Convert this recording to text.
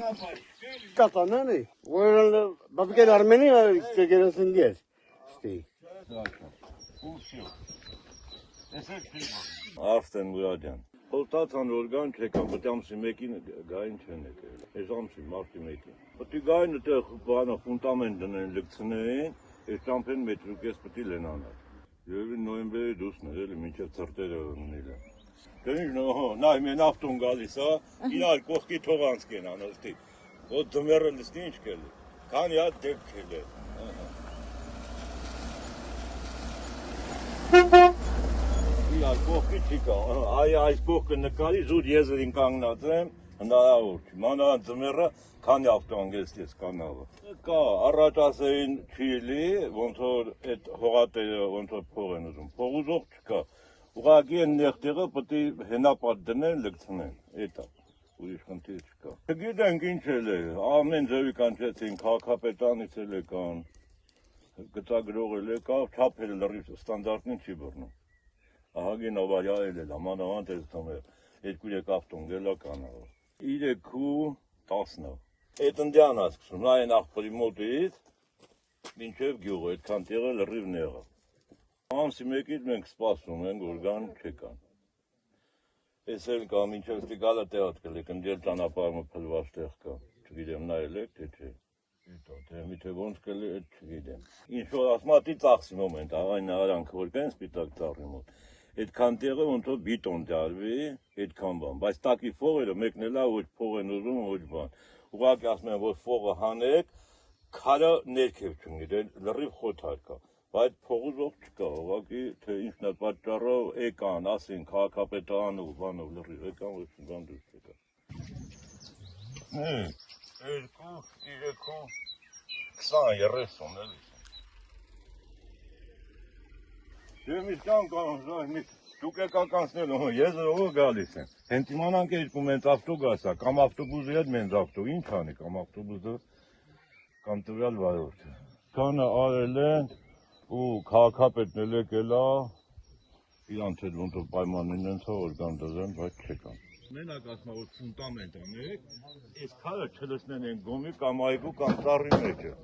Կատանանի, որ բաբկեր Արմենի կերասնգեր, ստի։ Արստեն Մուրադյան, հոտացան օրգան չեկան, պտի ամսի մեկին գային չեն եկել, ես ամսի մարտի մեկին։ Պտի գային ուտեղ բանը խունտամեն դնեն լգցնեին, ես ճամպեն մետրուկես պտի լենանար։ Եվ նոյեմբերի դուսն էր, էլի մինչև ծրտերը ունիլ է։ Կնիչ նայ մեն ավտոն գալիս, իրար կողքի թողանց կենան, ըստի։ Ոտ ձմերը լստի ինչ կելի, քանի հատ դեպք կել է։ Իրար կողքի չի կա, այս կողքը նկարի զուր եզրին կանգնած եմ, հնարավոր չի, մանավանդ ձմերը քանի ավտոանգեստ ես կանավը։ Կա, առաջ ասեին չի լի, ոնց որ այդ հողատերը ոնց որ փող են ուզում, փող ուզող չկա, ուղղակի են նեղտեղը պտի հենապատ դնեն, լգցնեն, էտա, ուրիշ խնդիր չկա։ Չգիտենք ինչ էլ է, ամեն ձևի կանչեցին, քաղաքապետանից էլ եկան, գծագրող էլ եկավ, չափել լրիվ ստանդարտին չի բռնում։ Ահագին ավարյա էլ էլ, մանավանդ ես թմեր, 2-3 ավտոն գելա կանավը։ 3:10 Այդ ընդյան ասկսում, նա են աղբրի մոտից, մինչև գյուղը, այդքան տեղը լրիվ նեղը։ Ամսի մեկից մենք սպասում ենք, որ գան չեկան։ Ես էլ կա, մինչև ստի գալը տեղատ կլեք, ընդել ճանապարհը փլված տեղ կա, չգիտեմ նայել եք, թե չէ։ Թե միթե ոնց կլի, այդ չգիտեմ։ Ինչ որ ասմատի ծախսի մոմենտ, աղային արանքը որ կային սպիտակ ծառի մոտ։ Այդքան տեղը ոնց որ բիտոն դարվի, այդքան բան, բայց տակի ֆողերը մեկն էլա ոչ փող են ուզում, ոչ բան։ Ուղղակի ասում են, որ ֆողը հանեք, քարը ներքև չընկնի, լրիվ խոթար կա, բայց փող ուզող չկա, ուղղակի թե ինչն է պատճառով եկան, ասին քաղաքապետարանը ու բանով լրիվ եկան, ոչ բան դուրս եկա։ 2, 3, 20, 30 էլի։ Դեմ իսկան կանոն, դուք եք ականցնել, ես ով գալիս եմ։ Հենց իմանանք երկու մենց ավտոբուս է, կամ ավտոբուսի հետ մենց ավտոբուս, ինչ անի, կամ ավտոբուսը, կամ տվյալ վարորդը։ Քանը արել են ու քաղաքապետն էլ եկել է, իրանց հետ ոնց որ պայմանին են որ կան դզեն, բայց չեկան։ Մենակ ասում որ ֆունդամենտ անեք, այս քարը չլցնեն են գոմի կամ այգու կամ ծառի մեջը։